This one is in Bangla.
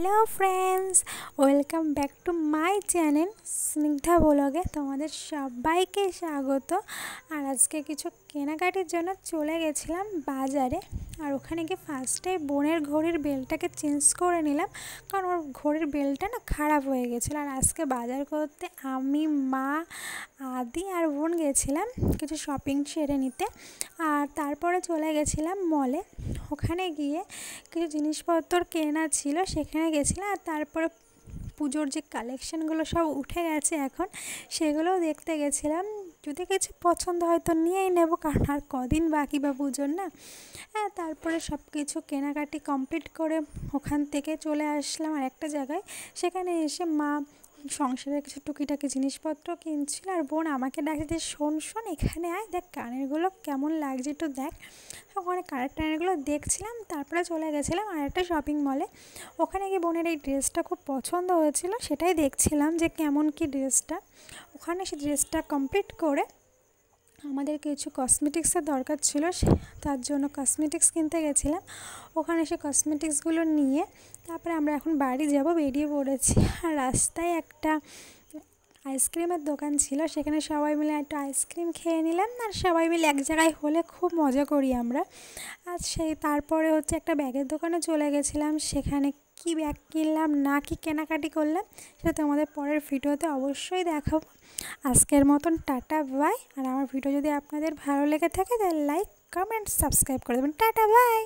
Hello friends, welcome back to my channel Snigdha ব্লগে। তোমাদের সবাইকে স্বাগত। আর আজকে কিছু কেনাকাটির জন্য চলে গেছিলাম বাজারে। আর ওখানে গিয়ে ফার্স্টে বোনের ঘড়ির বেলটাকে চেঞ্জ করে নিলাম, কারণ ওর ঘড়ির বেলটা না খারাপ হয়ে গেছিলো। আর আজকে বাজার করতে আমি, মা, আদি আর বোন গেছিলাম কিছু শপিং সেরে নিতে। আর তারপরে চলে গেছিলাম মলে। ওখানে গিয়ে কিছু জিনিসপত্র কেনা ছিল, সেখানে গেছিলাম। আর তারপরে পুজোর যে কালেকশানগুলো সব উঠে গেছে এখন, সেগুলোও দেখতে গেছিলাম। যদি কিছু পছন্দ হয় তো নিয়েই নেবো, কারণ আর কদিন বাকি বা পুজোর না। হ্যাঁ, তারপরে সব কিছু কেনাকাটি কমপ্লিট করে ওখান থেকে চলে আসলাম আর একটা জায়গায়। সেখানে এসে মা সংসারের কিছু টুকিটাকি জিনিসপত্র কিনছিল, আর বোন আমাকে ডাকছে যে শোন শোন এখানে আয়, দেখ কানেরগুলো কেমন লাগছে একটু দেখ। ওখানে কানের টানেরগুলো দেখছিলাম। তারপরে চলে গেছিলাম আর একটা শপিং মলে। ওখানে গিয়ে বোনের এই ড্রেসটা খুব পছন্দ হয়েছিল, সেটাই দেখছিলাম যে কেমন কি ড্রেসটা। ওখানে সেই ড্রেসটা কমপ্লিট করে আমাদের কিছু কসমেটিক্সের দরকার ছিল, তার জন্য কসমেটিক্স কিনতে গেছিলাম। ওখানে সে কসমেটিক্সগুলো নিয়ে তারপরে আমরা এখন বাড়ি যাব, বেরিয়ে পড়েছি। আর রাস্তায় একটা আইসক্রিমের দোকান ছিল, সেখানে সবাই মিলে একটা আইসক্রিম খেয়ে নিলাম। আর সবাই মিলে এক জায়গায় হলে খুব মজা করি আমরা। আর তারপরে একটা ব্যাগের দোকানে চলে গেছিলাম। সেখানে কি ব্যাগ কিনলাম না কি কেনাকাটি করলাম সেটা তোমাদের পরের ভিডিওতে অবশ্যই দেখাবো। আজকের মতন টাটা বাই। আর আমার ভিডিও যদি আপনাদের ভালো লেগে থাকে তাহলে লাইক, কমেন্ট, সাবস্ক্রাইব করে দেবেন। Tata bye.